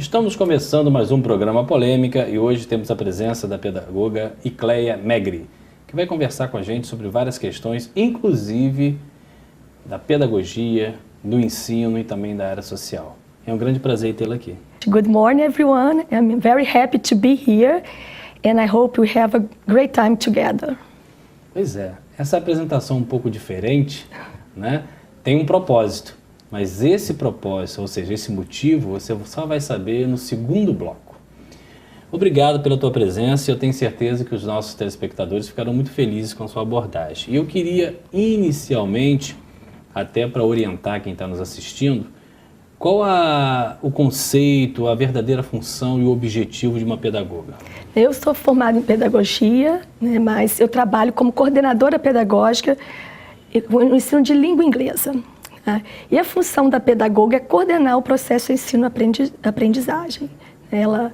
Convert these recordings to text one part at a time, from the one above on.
Estamos começando mais um programa Polêmica e hoje temos a presença da pedagoga Icleia Megri, que vai conversar com a gente sobre várias questões, inclusive da pedagogia, do ensino e também da área social. É um grande prazer tê-la aqui. Good morning, everyone. I'm very happy to be here and I hope we have a great time together. Pois é, essa apresentação um pouco diferente, né, tem um propósito. Mas esse propósito, ou seja, esse motivo, você só vai saber no segundo bloco. Obrigado pela tua presença e eu tenho certeza que os nossos telespectadores ficaram muito felizes com a sua abordagem. E eu queria, inicialmente, até para orientar quem está nos assistindo, qual o conceito, a verdadeira função e o objetivo de uma pedagoga? Eu sou formada em pedagogia, né, mas eu trabalho como coordenadora pedagógica no ensino de língua inglesa. E a função da pedagoga é coordenar o processo de ensino-aprendizagem. Ela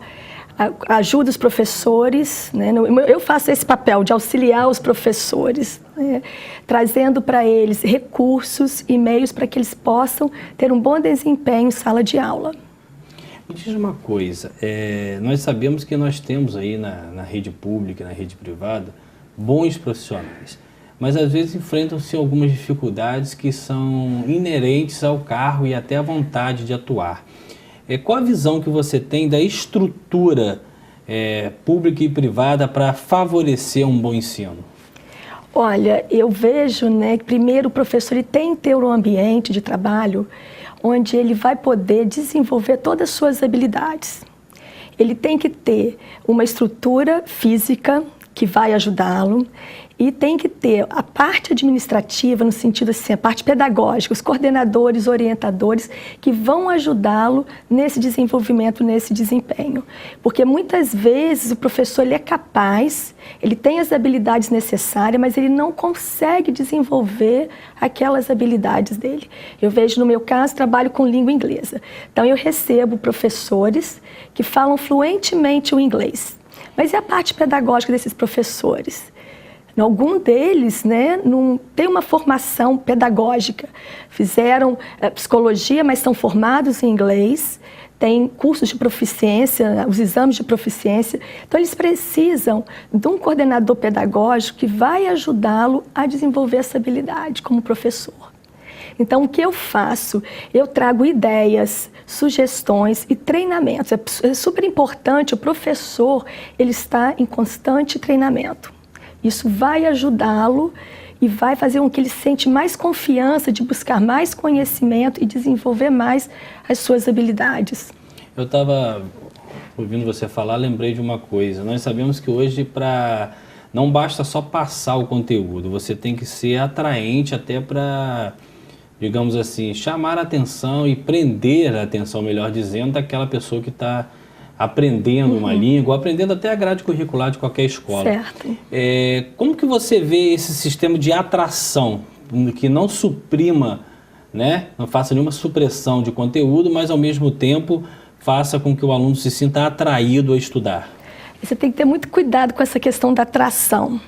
ajuda os professores, né? Eu faço esse papel de auxiliar os professores, né? Trazendo para eles recursos e meios para que eles possam ter um bom desempenho em sala de aula. Me diz uma coisa, nós sabemos que nós temos aí na rede pública, na rede privada, bons profissionais. Mas às vezes enfrentam-se algumas dificuldades que são inerentes ao cargo e até à vontade de atuar. Qual a visão que você tem da estrutura pública e privada para favorecer um bom ensino? Olha, eu vejo, né, que primeiro o professor ele tem que ter um ambiente de trabalho onde ele vai poder desenvolver todas as suas habilidades. Ele tem que ter uma estrutura física que vai ajudá-lo. E tem que ter a parte administrativa, no sentido assim, a parte pedagógica, os coordenadores, orientadores, que vão ajudá-lo nesse desenvolvimento, nesse desempenho. Porque muitas vezes o professor ele é capaz, ele tem as habilidades necessárias, mas ele não consegue desenvolver aquelas habilidades dele. Eu vejo, no meu caso, trabalho com língua inglesa. Então, eu recebo professores que falam fluentemente o inglês. Mas e a parte pedagógica desses professores? Algum deles, né, não tem uma formação pedagógica. Fizeram psicologia, mas são formados em inglês, têm cursos de proficiência, os exames de proficiência. Então, eles precisam de um coordenador pedagógico que vai ajudá-lo a desenvolver essa habilidade como professor. Então, o que eu faço? Eu trago ideias, sugestões e treinamentos. É super importante o professor ele estar em constante treinamento. Isso vai ajudá-lo e vai fazer com que ele sente mais confiança de buscar mais conhecimento e desenvolver mais as suas habilidades. Eu estava ouvindo você falar, lembrei de uma coisa. Nós sabemos que hoje não basta só passar o conteúdo, você tem que ser atraente até para, digamos assim, chamar a atenção e prender a atenção, melhor dizendo, daquela pessoa que está aprendendo uma língua, aprendendo até a grade curricular de qualquer escola. Certo. Como que você vê esse sistema de atração, que não suprima, né, não faça nenhuma supressão de conteúdo, mas ao mesmo tempo faça com que o aluno se sinta atraído a estudar? Você tem que ter muito cuidado com essa questão da atração.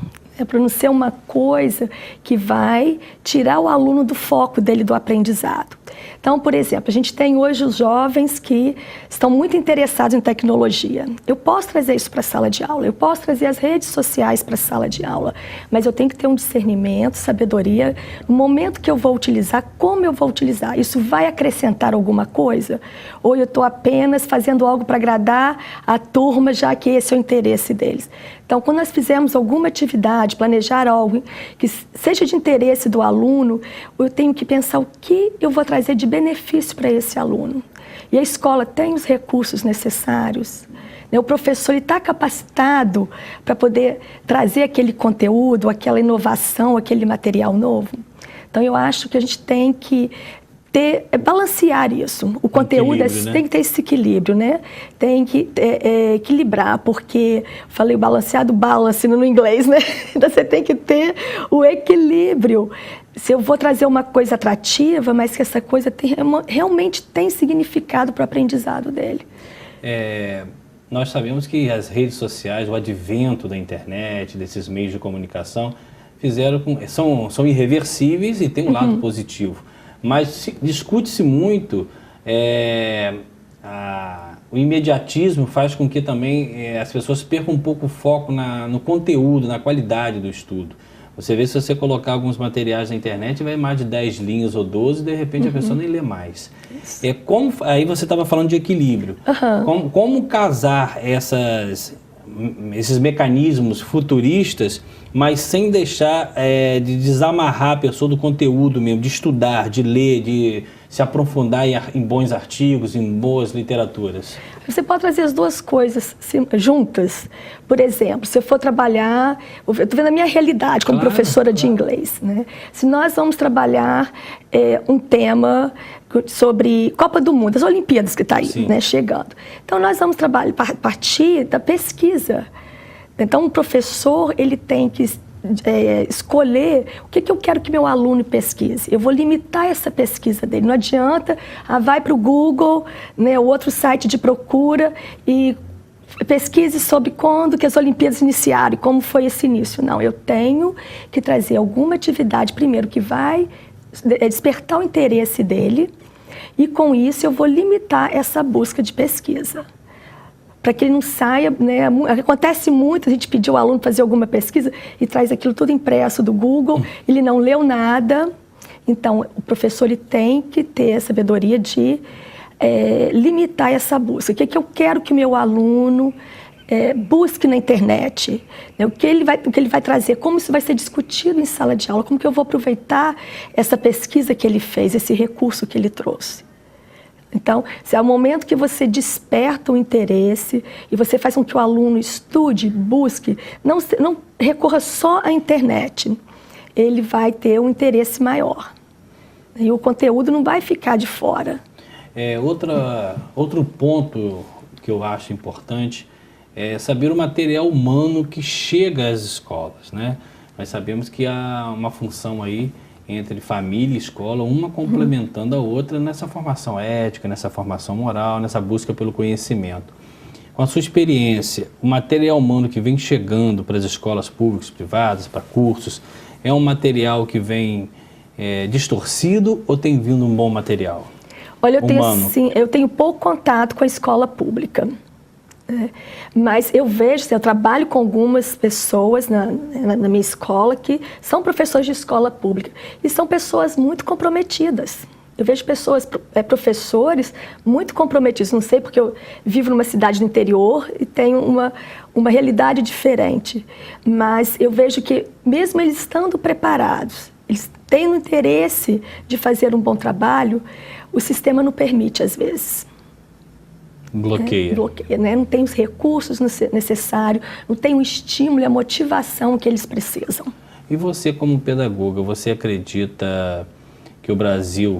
Para não ser uma coisa que vai tirar o aluno do foco dele do aprendizado. Então, por exemplo, a gente tem hoje os jovens que estão muito interessados em tecnologia. Eu posso trazer isso para a sala de aula, eu posso trazer as redes sociais para a sala de aula, mas eu tenho que ter um discernimento, sabedoria, no momento que eu vou utilizar, como eu vou utilizar. Isso vai acrescentar alguma coisa? Ou eu estou apenas fazendo algo para agradar a turma, já que esse é o interesse deles? Então, quando nós fizermos alguma atividade, planejar algo que seja de interesse do aluno, eu tenho que pensar o que eu vou trazer de benefício para esse aluno. E a escola tem os recursos necessários. O professor está capacitado para poder trazer aquele conteúdo, aquela inovação, aquele material novo. Então, eu acho que a gente tem que balancear isso. O conteúdo né? Tem que ter esse equilíbrio, né? Tem que equilibrar, porque falei balanceado, balance no inglês, né? Então você tem que ter o equilíbrio. Se eu vou trazer uma coisa atrativa, mas que essa coisa realmente tem significado para o aprendizado dele. Nós sabemos que as redes sociais, o advento da internet, desses meios de comunicação, são irreversíveis e tem um lado positivo. Mas discute-se muito o imediatismo faz com que também as pessoas percam um pouco o foco no conteúdo, na qualidade do estudo. Você vê, se você colocar alguns materiais na internet, vai mais de 10 linhas ou 12, e de repente a pessoa nem lê mais. Aí você estava falando de equilíbrio. Como casar esses mecanismos futuristas, mas sem deixar de desamarrar a pessoa do conteúdo mesmo, de estudar, de ler, de se aprofundar em bons artigos, em boas literaturas? Você pode trazer as duas coisas juntas. Por exemplo, se eu for trabalhar, eu estou vendo a minha realidade como professora de inglês, né? Se nós vamos trabalhar um tema sobre Copa do Mundo, as Olimpíadas que está aí, né, chegando. Então, nós vamos partir da pesquisa. Então, o professor, ele tem que escolher o que eu quero que meu aluno pesquise. Eu vou limitar essa pesquisa dele. Não adianta, vai para o Google, né, o outro site de procura, e pesquise sobre quando que as Olimpíadas iniciaram e como foi esse início. Não, eu tenho que trazer alguma atividade primeiro que vai despertar o interesse dele, e com isso eu vou limitar essa busca de pesquisa. Para que ele não saia, né? Acontece muito, a gente pediu ao aluno fazer alguma pesquisa e traz aquilo tudo impresso do Google, ele não leu nada. Então, o professor ele tem que ter a sabedoria de limitar essa busca. O que eu quero que o meu aluno busque na internet, né? O que ele vai trazer, como isso vai ser discutido em sala de aula, como que eu vou aproveitar essa pesquisa que ele fez, esse recurso que ele trouxe. Então, se é o momento que você desperta o interesse e você faz com que o aluno estude, busque, não recorra só à internet, ele vai ter um interesse maior. E o conteúdo não vai ficar de fora. Outro ponto que eu acho importante é saber o material humano que chega às escolas, né? Nós sabemos que há uma função aí entre família e escola, uma complementando a outra nessa formação ética, nessa formação moral, nessa busca pelo conhecimento. Com a sua experiência, o material humano que vem chegando para as escolas públicas, privadas, para cursos, é um material que vem distorcido ou tem vindo um bom material? Olha, eu tenho pouco contato com a escola pública. Mas eu vejo, eu trabalho com algumas pessoas na minha escola que são professores de escola pública e são pessoas muito comprometidas. Eu vejo professores muito comprometidos, não sei porque eu vivo numa cidade do interior e tenho uma realidade diferente, mas eu vejo que mesmo eles estando preparados, eles tendo interesse de fazer um bom trabalho, o sistema não permite às vezes. Bloqueia. Bloqueia, né? Não tem os recursos necessários, não tem o estímulo e a motivação que eles precisam. E você, como pedagoga, você acredita que o Brasil,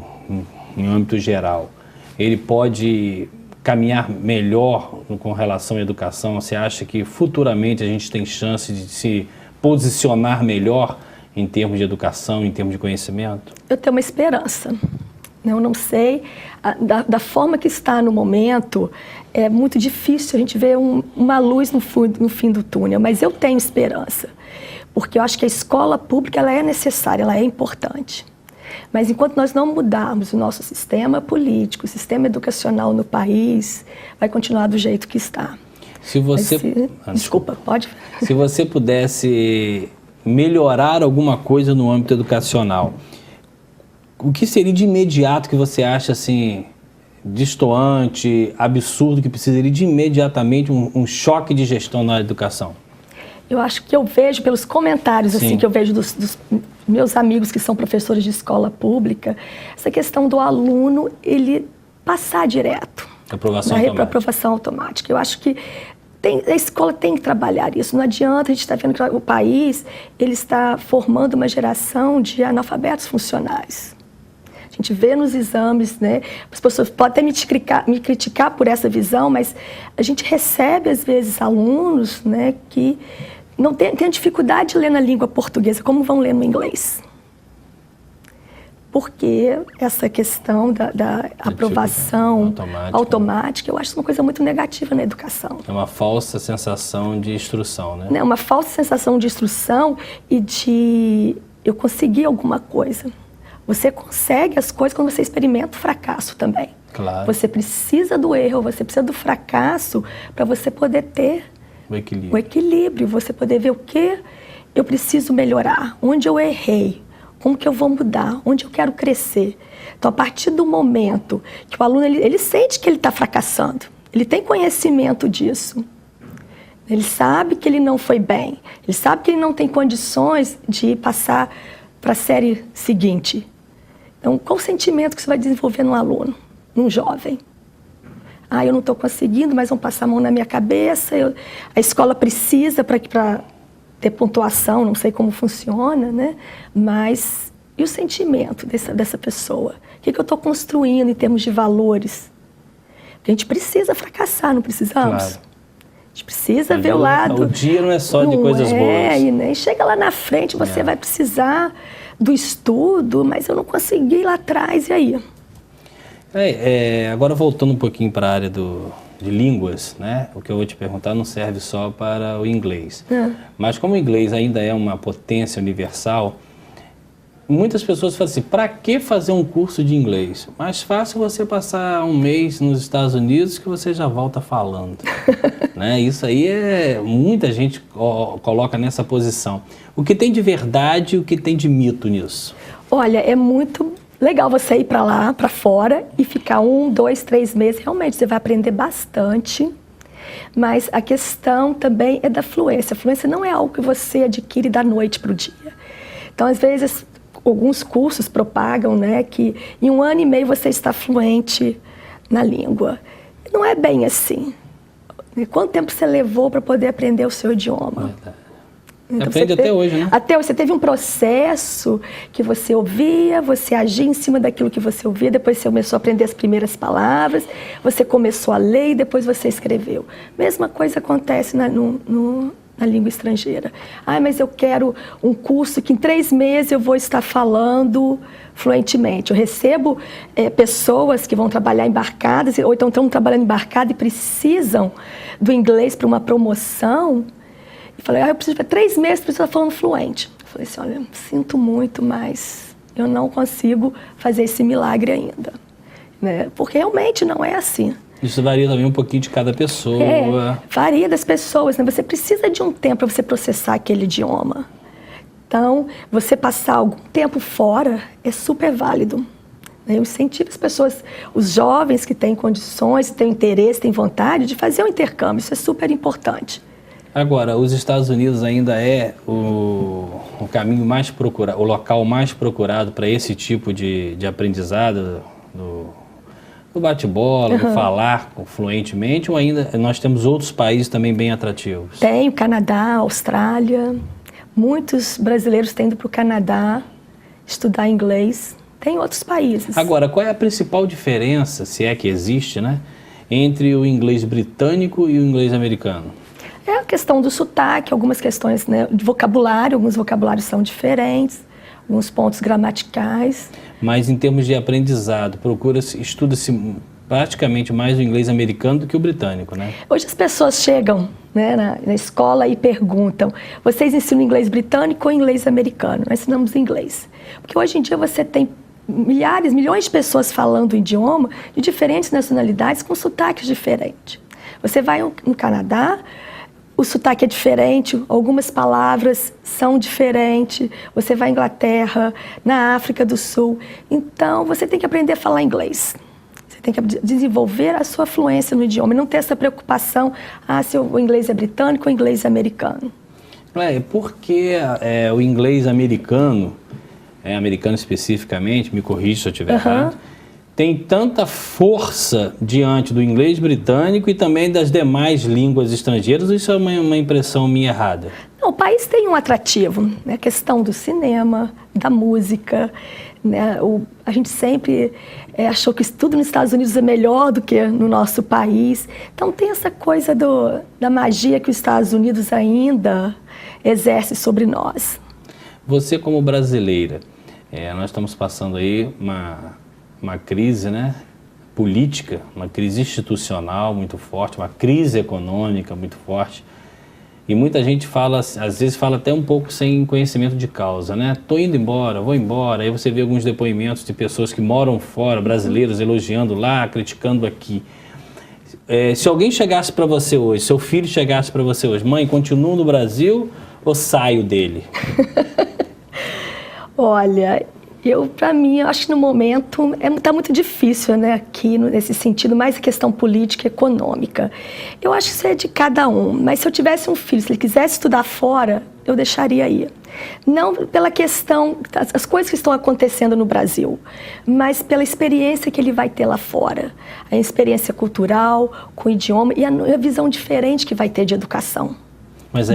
em âmbito geral, ele pode caminhar melhor com relação à educação? Você acha que futuramente a gente tem chance de se posicionar melhor em termos de educação, em termos de conhecimento? Eu tenho uma esperança. Eu não sei, da forma que está no momento, é muito difícil a gente ver uma luz no fim do túnel, mas eu tenho esperança, porque eu acho que a escola pública ela é necessária, ela é importante. Mas enquanto nós não mudarmos o nosso sistema político, o sistema educacional no país, vai continuar do jeito que está. Desculpa, pode? Se você pudesse melhorar alguma coisa no âmbito educacional, o que seria de imediato que você acha assim, destoante, absurdo, que precisaria de imediatamente um choque de gestão na educação? Eu acho que eu vejo pelos comentários assim, que eu vejo dos meus amigos que são professores de escola pública, essa questão do aluno ele passar direto. Aprovação automática. Eu acho que a escola tem que trabalhar isso. Não adianta, a gente está vendo que o país ele está formando uma geração de analfabetos funcionais. A gente vê nos exames, né? As pessoas podem até me criticar por essa visão, mas a gente recebe, às vezes, alunos, né, que não tem dificuldade de ler na língua portuguesa, como vão ler no inglês. Porque essa questão da aprovação automática, eu acho uma coisa muito negativa na educação. É uma falsa sensação de instrução, né? É uma falsa sensação de instrução e de eu conseguir alguma coisa. Você consegue as coisas quando você experimenta o fracasso também. Claro. Você precisa do erro, você precisa do fracasso para você poder ter o equilíbrio, você poder ver o que eu preciso melhorar, onde eu errei, como que eu vou mudar, onde eu quero crescer. Então, a partir do momento que o aluno ele sente que ele está fracassando, ele tem conhecimento disso, ele sabe que ele não foi bem, ele sabe que ele não tem condições de passar para a série seguinte. Então, qual o sentimento que você vai desenvolver no aluno, num jovem? Ah, eu não estou conseguindo, mas vão passar a mão na minha cabeça, a escola precisa para ter pontuação, não sei como funciona, né? Mas e o sentimento dessa pessoa? O que eu estou construindo em termos de valores? A gente precisa fracassar, não precisamos? Claro. A gente precisa ver o lado... O dia não é só de coisas boas. E nem chega lá na frente, você vai precisar do estudo, mas eu não consegui ir lá atrás, e aí? Agora voltando um pouquinho para a área de línguas, né? O que eu vou te perguntar não serve só para o inglês. Mas como o inglês ainda é uma potência universal, muitas pessoas falam assim, para que fazer um curso de inglês? Mais fácil você passar um mês nos Estados Unidos que você já volta falando. Né? Isso aí muita gente coloca nessa posição. O que tem de verdade e o que tem de mito nisso? Olha, é muito legal você ir para lá, para fora, e ficar 1, 2, 3 meses. Realmente, você vai aprender bastante. Mas a questão também é da fluência. A fluência não é algo que você adquire da noite para o dia. Então, às vezes, alguns cursos propagam, né, que em 1 ano e meio você está fluente na língua. Não é bem assim. Quanto tempo você levou para poder aprender o seu idioma? Então, aprende até hoje, né? Até hoje. Você teve um processo que você ouvia, você agia em cima daquilo que você ouvia, depois você começou a aprender as primeiras palavras, você começou a ler e depois você escreveu. Mesma coisa acontece na língua estrangeira. Ah, mas eu quero um curso que em 3 meses eu vou estar falando fluentemente. Eu recebo pessoas que vão trabalhar embarcadas, ou então estão trabalhando embarcada e precisam do inglês para uma promoção. E falei, eu preciso de 3 meses para estar falando fluente. Eu falei assim, olha, sinto muito, mas eu não consigo fazer esse milagre ainda. Né? Porque realmente não é assim. Isso varia também um pouquinho de cada pessoa. Varia das pessoas, né? Você precisa de um tempo para você processar aquele idioma. Então, você passar algum tempo fora é super válido. Eu incentivo as pessoas, os jovens que têm condições, têm interesse, têm vontade de fazer um intercâmbio. Isso é super importante. Agora, os Estados Unidos ainda é o caminho mais procurado, o local mais procurado para esse tipo de aprendizado, do bate-bola, do falar fluentemente, ou ainda nós temos outros países também bem atrativos? Tem o Canadá, Austrália. Muitos brasileiros têm ido para o Canadá estudar inglês. Tem outros países. Agora, qual é a principal diferença, se é que existe, né, entre o inglês britânico e o inglês americano? É a questão do sotaque, algumas questões, né, de vocabulário, alguns vocabulários são diferentes, alguns pontos gramaticais. Mas em termos de aprendizado, estuda-se praticamente mais o inglês americano do que o britânico, né? Hoje as pessoas chegam, né, na escola e perguntam, vocês ensinam inglês britânico ou inglês americano? Nós ensinamos inglês. Porque hoje em dia você tem milhões de pessoas falando o idioma de diferentes nacionalidades com sotaques diferentes. Você vai no Canadá, o sotaque é diferente, algumas palavras são diferentes. Você vai à Inglaterra, na África do Sul. Então, você tem que aprender a falar inglês. Você tem que desenvolver a sua fluência no idioma e não ter essa preocupação, se o inglês é britânico ou o inglês é americano. Por que o inglês americano, americano especificamente, me corrija se eu estiver errado, tem tanta força diante do inglês britânico e também das demais línguas estrangeiras, ou isso é uma impressão minha errada? Não, o país tem um atrativo, né? A questão do cinema, da música, né? A gente sempre achou que tudo nos Estados Unidos é melhor do que no nosso país. Então tem essa coisa da magia que os Estados Unidos ainda exerce sobre nós. Você como brasileira, nós estamos passando aí uma crise, né, política, uma crise institucional muito forte, uma crise econômica muito forte. E muita gente fala, às vezes fala até um pouco sem conhecimento de causa, né? Tô indo embora, vou embora. Aí você vê alguns depoimentos de pessoas que moram fora, brasileiros, elogiando lá, criticando aqui. Se alguém chegasse para você hoje, seu filho chegasse para você hoje, mãe, continuo no Brasil ou saio dele? Olha, para mim, acho que no momento tá muito difícil, né, aqui nesse sentido, mais a questão política e econômica. Eu acho que isso é de cada um, mas se eu tivesse um filho, se ele quisesse estudar fora, eu deixaria ir. Não pela questão, as coisas que estão acontecendo no Brasil, mas pela experiência que ele vai ter lá fora. A experiência cultural, com o idioma e a visão diferente que vai ter de educação.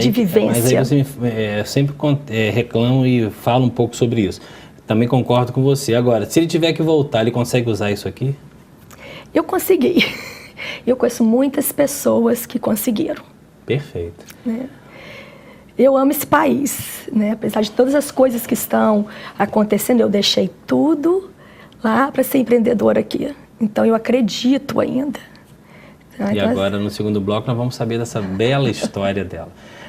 De vivência. Mas aí você sempre reclama e fala um pouco sobre isso. Também concordo com você. Agora, se ele tiver que voltar, ele consegue usar isso aqui? Eu consegui. Eu conheço muitas pessoas que conseguiram. Perfeito. Né? Eu amo esse país, né? Apesar de todas as coisas que estão acontecendo, eu deixei tudo lá para ser empreendedora aqui. Então, eu acredito ainda. E agora, no segundo bloco, nós vamos saber dessa bela história dela.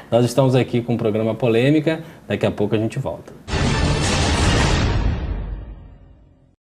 Nós estamos aqui com o programa Polêmica. Daqui a pouco a gente volta.